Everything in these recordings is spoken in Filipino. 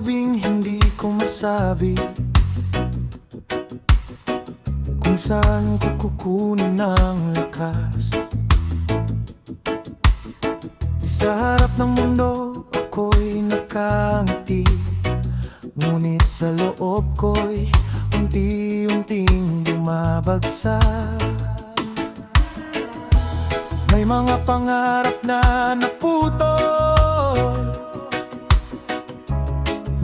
gabing hindi ko masabi kung saan ko kukunin ang lakas. Sa harap ng mundo ako'y nakangiti, ngunit sa loob ko'y unti-unting bumabagsak. May mga pangarap na naputol,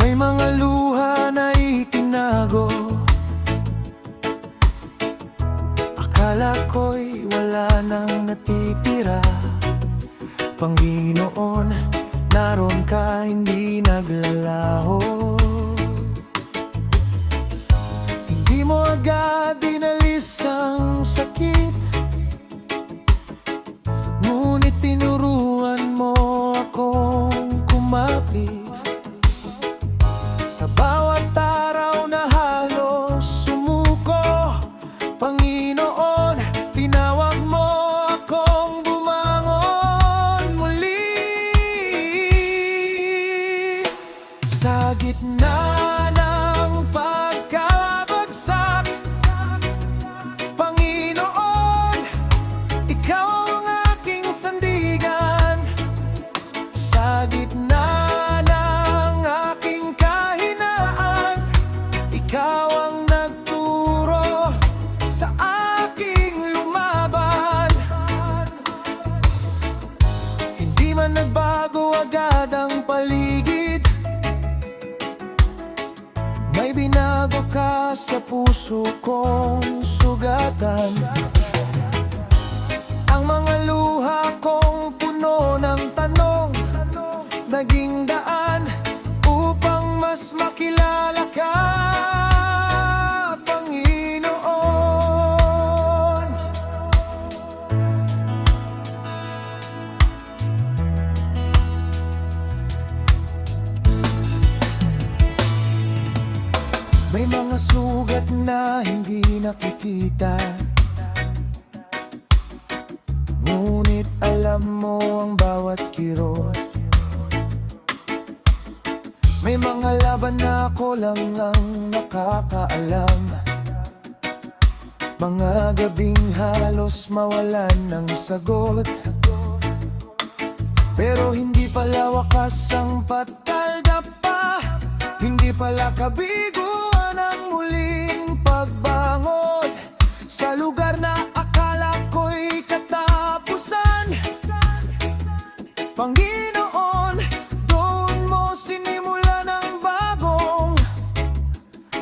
may mga luha na itinago. Akala ko'y wala nang natitira. Panginoon, naroon ka, hindi naglalaho. Hindi mo agad dinalis ang sakit, ngunit tinuruan mo akong kumapit. Sa bawat araw na halos sumuko, Panginoon, tinawag mo akong bumangon muli. Sa gitna ng pagkabagsak, Panginoon, ikaw ang aking sandigan. Sa gitna ng aking kahinaan, ikaw ang nagturo sa aking lumaban. Hindi man nagbago agad ang paligid, may binago ka sa puso kong sugatan. Ang mga luha kong puno ng tanong, naging daan upang mas makilala ka, Panginoon. May mga sugat na hindi nakikita, ngunit alam mo ang bawat kirot. May mga laban na ako lang ang nakakaalam, mga gabing halos mawalan ng sagot. Pero hindi pala wakas ang pagkaldapa, hindi pala kabiguan ang muling pagbangon. Sa lugar na akala ko'y katapusan, Panginoon, doon mo sinimulan ang bagong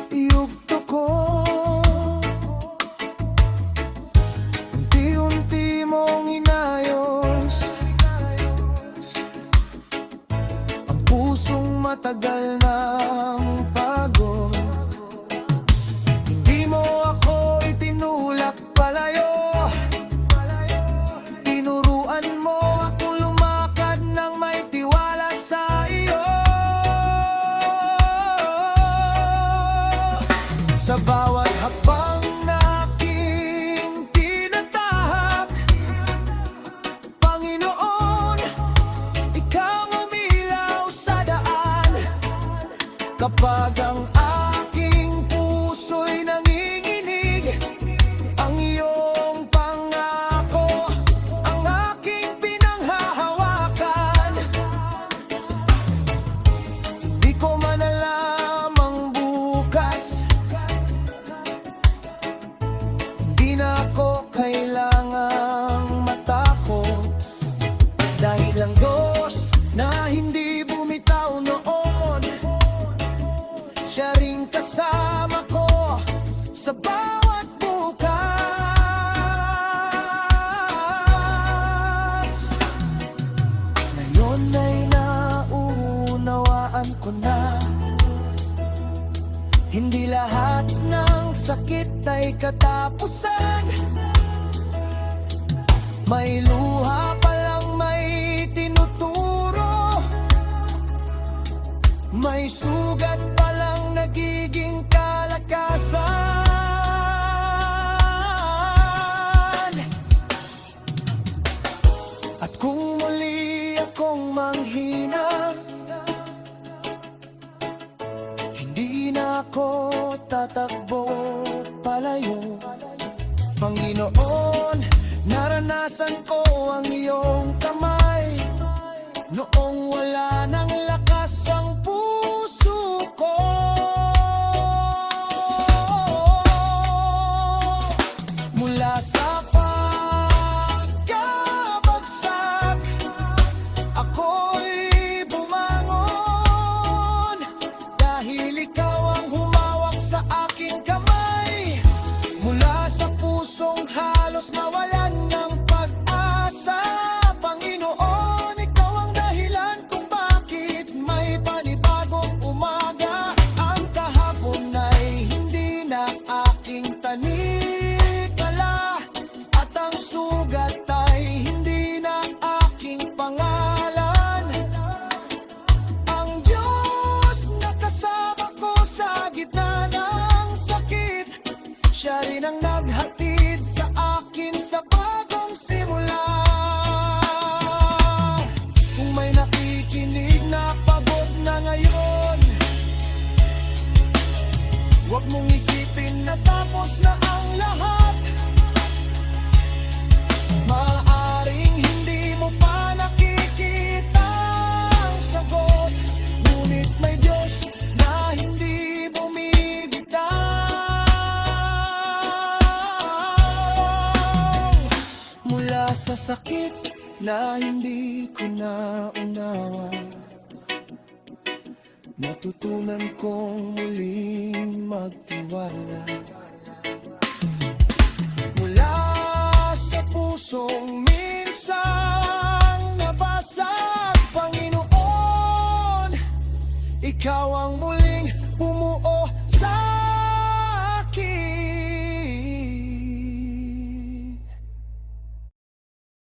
yugto ko. Unti-unti mong inayos ang pusong matagal ng pagod. Hindi mo ako itinulak palayo, tinuruan mo akong lumakad ng may tiwala sa iyo. Sa bawat hakbang na aking tinatahak, Panginoon, ikaw ang umilaw sa daan. Kapag ang aking puso'y nanginginig, ang iyong pangako ang aking pinanghahawakan. Di ko man alam ang bukas, hindi na ako kailangang matakot, dahil ang Diyos na hindi bumitaw noon, siya ring kasama ko sa bawat bukas. Ngayon ay nauunawaan ko na, hindi lahat ng sakit ay katapusan. May luha palang may tinuturo, may sugat palang nagiging kalakasan. At kung muli akong manghina, Di na ako tatakbo palayo. Panginoon, naranasan ko ang iyong kamay noong wala nang lakas ang puso ko. Mula sa pagkabagsak, ako'y bumangon dahil ikaw ang humawak sa aking kamay. Mula sa pusong halos mawalan ng pag-asa, Panginoon, ikaw ang dahilan kung bakit may panibagong umaga. Ang kahapon ay hindi na aking tanikala, at ang sugat ay hindi na aking pangalan. Ang Diyos na kasama ko sa gitna ng sakit, siya rin ang naghatid sa akin sa bagong simula. Kung may nakikinig na pagod na ngayon, huwag mong isipin na tapos na ang lahat. Maaaring hindi mo pa nakikita ang sagot, ngunit may Diyos na hindi bumibitaw. Mula sa sakit na hindi ko naunawa, natutunan kong muling magtiwala.